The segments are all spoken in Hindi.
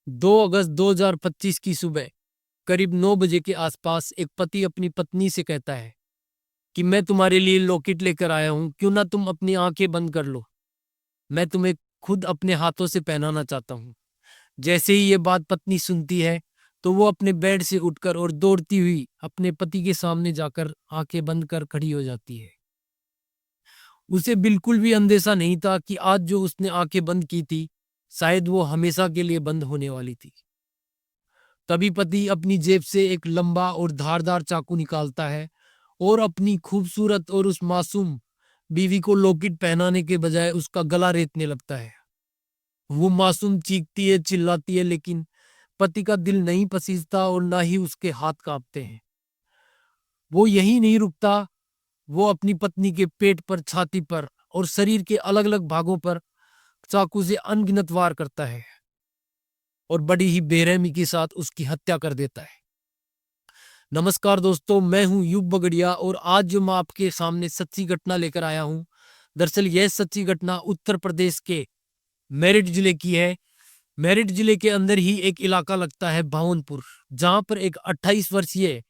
2 अगस्त 2025 की सुबह करीब 9 बजे के आसपास एक पति अपनी पत्नी से कहता है कि मैं तुम्हारे लिए लॉकेट लेकर आया हूं, क्यों ना तुम अपनी आंखें बंद कर लो। मैं तुम्हें खुद अपने हाथों से पहनाना चाहता हूं। जैसे ही ये बात पत्नी सुनती है तो वो अपने बेड से उठकर और दौड़ती हुई अपने पति के सामने जाकर आंखें बंद कर खड़ी हो जाती है। उसे बिल्कुल भी अंदेशा नहीं था कि आज जो उसने आंखें बंद की थी, शायद वो हमेशा के लिए बंद होने वाली थी। तभी पति अपनी जेब से एक लंबा और धारदार चाकू निकालता है और अपनी खूबसूरत और उस मासूम बीवी को लॉकेट पहनाने के बजाय उसका गला रेतने लगता है। वो मासूम चीखती है, चिल्लाती है, लेकिन पति का दिल नहीं पसीजता और ना ही उसके हाथ कांपते हैं। वो यही नहीं रुकता। वो अपनी पत्नी के पेट पर, छाती पर और शरीर के अलग अलग भागों पर चाकू से अनगिनत वार करता है और बड़ी ही बेरहमी के साथ उसकी हत्या कर देता है। नमस्कार दोस्तों, मैं हूं यूब बगड़िया और आज जो मैं आपके सामने सच्ची घटना लेकर आया हूं, दरअसल यह सच्ची घटना उत्तर प्रदेश के मेरठ जिले की है। मेरठ जिले के अंदर ही एक इलाका लगता है भावनपुर, जहां पर एक 28 वर्षीय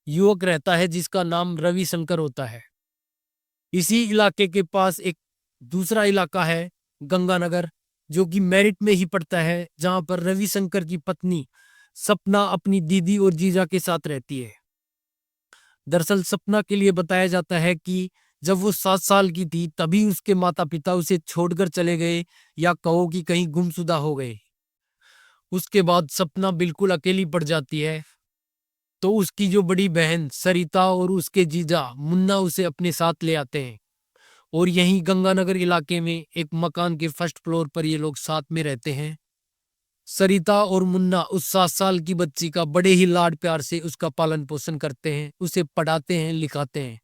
युवक रहता है जिसका नाम रविशंकर होता है। इसी इलाके के पास एक दूसरा इलाका है गंगानगर, जो कि मेरठ में ही पड़ता है, जहां पर रविशंकर की पत्नी सपना अपनी दीदी और जीजा के साथ रहती है। दरअसल सपना के लिए बताया जाता है कि जब वो 7 साल की थी तभी उसके माता पिता उसे छोड़कर चले गए, या कहो कि कहीं गुमशुदा हो गए। उसके बाद सपना बिल्कुल अकेली पड़ जाती है। तो उसकी जो बड़ी बहन सरिता और उसके जीजा मुन्ना उसे अपने साथ ले आते हैं और यहीं गंगानगर इलाके में एक मकान के फर्स्ट फ्लोर पर ये लोग साथ में रहते हैं। सरिता और मुन्ना उस 7 साल की बच्ची का बड़े ही लाड प्यार से उसका पालन पोषण करते हैं, उसे पढ़ाते हैं, लिखाते हैं।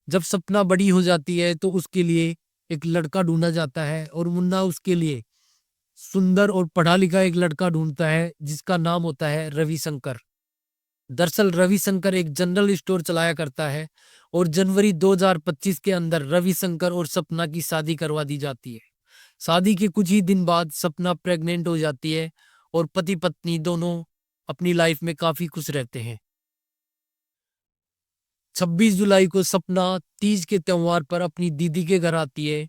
जब सपना बड़ी हो जाती है तो उसके लिए एक लड़का ढूंढा जाता है और मुन्ना उसके लिए सुंदर और पढ़ा लिखा एक लड़का ढूंढता है जिसका नाम होता है रविशंकर। दरअसल रविशंकर एक जनरल स्टोर चलाया करता है और जनवरी 2025 के अंदर रविशंकर और सपना की शादी करवा दी जाती है। शादी के कुछ ही दिन बाद सपना प्रेग्नेंट हो जाती है और पति पत्नी दोनों अपनी लाइफ में काफी खुश रहते हैं। 26 जुलाई को सपना तीज के त्योहार पर अपनी दीदी के घर आती है,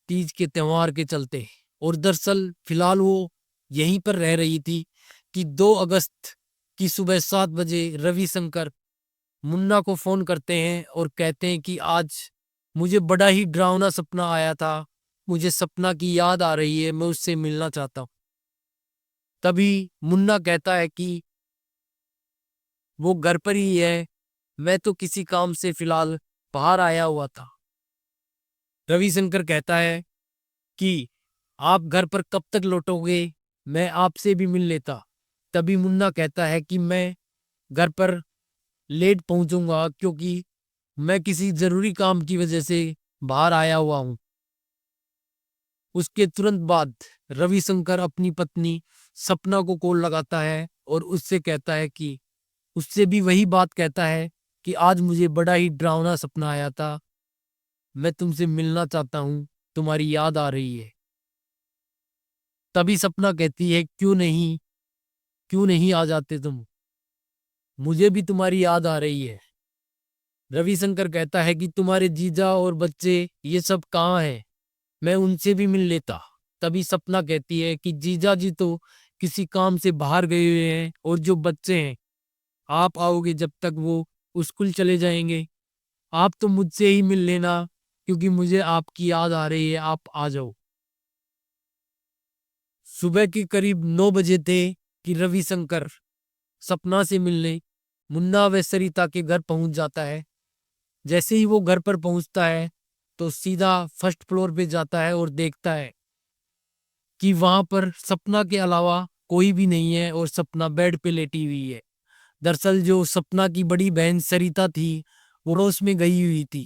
तीज के त्योहार के चलते। और दरअसल फिलहाल वो यहीं पर रह रही थी कि 2 अगस्त की सुबह 7 बजे रविशंकर मुन्ना को फोन करते हैं और कहते हैं कि आज मुझे बड़ा ही डरावना सपना आया था, मुझे सपना की याद आ रही है, मैं उससे मिलना चाहता हूँ। तभी मुन्ना कहता है कि वो घर पर ही है, मैं तो किसी काम से फिलहाल बाहर आया हुआ था। रविशंकर कहता है कि आप घर पर कब तक लौटोगे, मैं आपसे भी मिल लेता। तभी मुन्ना कहता है कि मैं घर पर लेट पहुंचूंगा क्योंकि मैं किसी जरूरी काम की वजह से बाहर आया हुआ हूं। उसके तुरंत बाद रविशंकर अपनी पत्नी सपना को कॉल लगाता है और उससे कहता है कि उससे भी वही बात कहता है कि आज मुझे बड़ा ही डरावना सपना आया था, मैं तुमसे मिलना चाहता हूं, तुम्हारी याद आ रही है। तभी सपना कहती है क्यों नहीं आ जाते तुम, मुझे भी तुम्हारी याद आ रही है। रविशंकर कहता है कि तुम्हारे जीजा और बच्चे ये सब कहाँ हैं, मैं उनसे भी मिल लेता। तभी सपना कहती है कि जीजा जी तो किसी काम से बाहर गए हुए हैं और जो बच्चे हैं आप आओगे जब तक वो स्कूल चले जाएंगे, आप तो मुझसे ही मिल लेना क्योंकि मुझे आपकी याद आ रही है, आप आ जाओ। सुबह के करीब 9 बजे थे कि रविशंकर सपना से मिलने मुन्ना व सरिता के घर पहुंच जाता है। जैसे ही वो घर पर पहुंचता है तो सीधा फर्स्ट फ्लोर पे जाता है और देखता है कि वहां पर सपना के अलावा कोई भी नहीं है और सपना बेड पे लेटी हुई है। दरअसल जो सपना की बड़ी बहन सरिता थी वो रोज में गई हुई थी।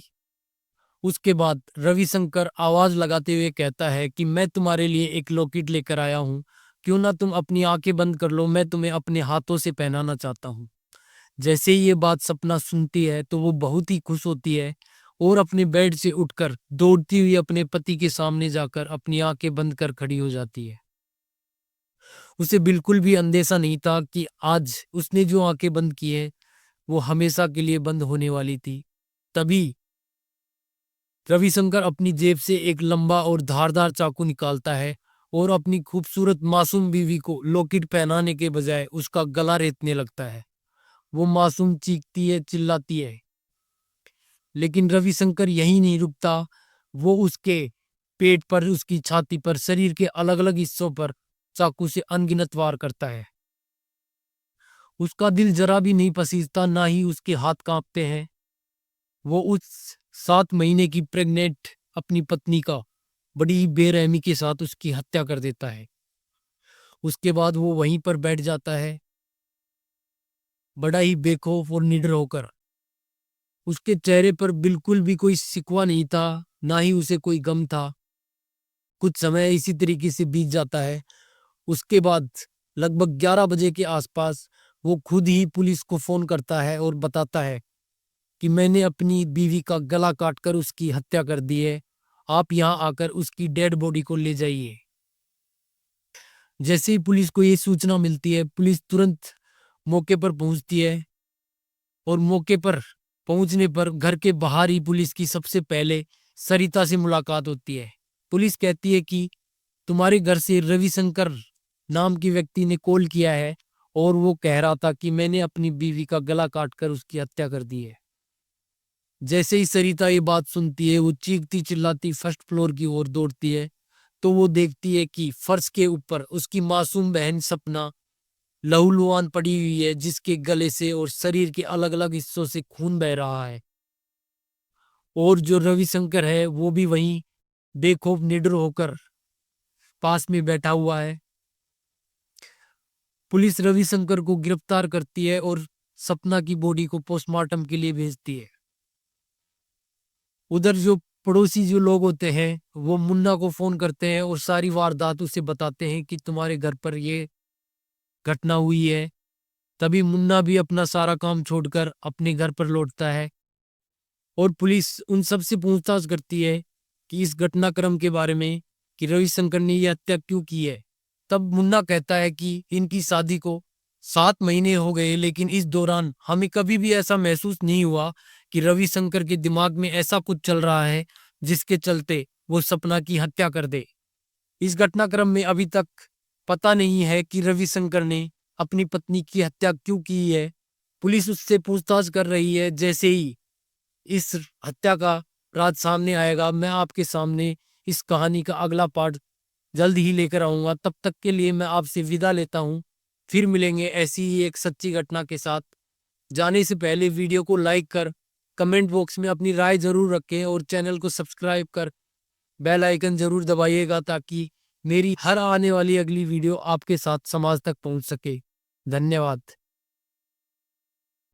उसके बाद रविशंकर आवाज लगाते हुए कहता है कि मैं तुम्हारे लिए एक लॉकेट लेकर आया हूं, क्यों ना तुम अपनी आंखें बंद कर लो, मैं तुम्हें अपने हाथों से पहनाना चाहता हूं। जैसे ही ये बात सपना सुनती है तो वो बहुत ही खुश होती है और अपने बेड से उठकर दौड़ती हुई अपने पति के सामने जाकर अपनी आंखें बंद कर खड़ी हो जाती है। उसे बिल्कुल भी अंदेशा नहीं था कि आज उसने जो आंखें बंद की है वो हमेशा के लिए बंद होने वाली थी। तभी रविशंकर अपनी जेब से एक लंबा और धारदार चाकू निकालता है और अपनी खूबसूरत मासूम बीवी को लॉकेट पहनाने के बजाय उसका गला रेतने लगता है। वो मासूम चीखती है, चिल्लाती है, लेकिन रविशंकर यहीं नहीं रुकता। वो उसके पेट पर, उसकी छाती पर, शरीर के अलग अलग हिस्सों पर चाकू से अनगिनत वार करता है। उसका दिल जरा भी नहीं पसीजता, ना ही उसके हाथ कांपते हैं। वो उस 7 महीने की प्रेग्नेंट अपनी पत्नी का बड़ी ही बेरहमी के साथ उसकी हत्या कर देता है। उसके बाद वो वहीं पर बैठ जाता है, बड़ा ही बेखौफ और निडर होकर। उसके चेहरे पर बिल्कुल भी कोई शिकवा नहीं था, ना ही उसे कोई गम था। कुछ समय इसी तरीके से बीत जाता है। उसके बाद लगभग 11 बजे के आसपास वो खुद ही पुलिस को फोन करता है और बताता है कि मैंने अपनी बीवी का गला काटकर उसकी हत्या कर दी है। आप यहाँ आकर उसकी डेड बॉडी को ले जाइए। जैसे ही पुलिस को ये सूचना मिलती है, पुलिस तुरंत मौके पर पहुंचती है और मौके पर पहुंचने पर घर के बाहर ही पुलिस की सबसे पहले सरिता से मुलाकात होती है। पुलिस कहती है कि तुम्हारे घर से रविशंकर नाम के व्यक्ति ने कॉल किया है और वो कह रहा था कि मैंने अपनी बीवी का गला काटकर उसकी हत्या कर दी है। जैसे ही सरिता ये बात सुनती है, वो चीखती चिल्लाती फर्स्ट फ्लोर की ओर दौड़ती है। तो वो देखती है कि फर्श के ऊपर उसकी मासूम बहन सपना लहूलुहान पड़ी हुई है, जिसके गले से और शरीर के अलग अलग हिस्सों से खून बह रहा है। और जो रविशंकर है वो भी वहीं बेखौफ निडर होकर पास में बैठा हुआ है। पुलिस रविशंकर को गिरफ्तार करती है और सपना की बॉडी को पोस्टमार्टम के लिए भेजती है। उधर जो पड़ोसी जो लोग होते हैं वो मुन्ना को फोन करते हैं और सारी वारदात उसे बताते हैं कि तुम्हारे घर पर ये घटना हुई है। तभी मुन्ना भी अपना सारा काम छोड़कर अपने घर पर लौटता है और पुलिस उन सब से पूछताछ करती है कि इस घटनाक्रम के बारे में, कि रविशंकर ने यह हत्या क्यों की है। तब मुन्ना कहता है कि इनकी शादी को 7 महीने हो गए, लेकिन इस दौरान हमें कभी भी ऐसा महसूस नहीं हुआ कि रविशंकर के दिमाग में ऐसा कुछ चल रहा है जिसके चलते वो सपना की हत्या कर दे। इस घटनाक्रम में अभी तक पता नहीं है कि रविशंकर ने अपनी पत्नी की हत्या क्यों की है। पुलिस उससे पूछताछ कर रही है। जैसे ही इस हत्या का राज सामने आएगा, मैं आपके सामने इस कहानी का अगला पार्ट जल्द ही लेकर आऊंगा। तब तक के लिए मैं आपसे विदा लेता हूं। फिर मिलेंगे ऐसी ही एक सच्ची घटना के साथ। जाने से पहले वीडियो को लाइक कर कमेंट बॉक्स में अपनी राय जरूर रखें और चैनल को सब्सक्राइब कर बेल आइकन जरूर दबाइएगा, ताकि मेरी हर आने वाली अगली वीडियो आपके साथ समाज तक पहुंच सके। धन्यवाद।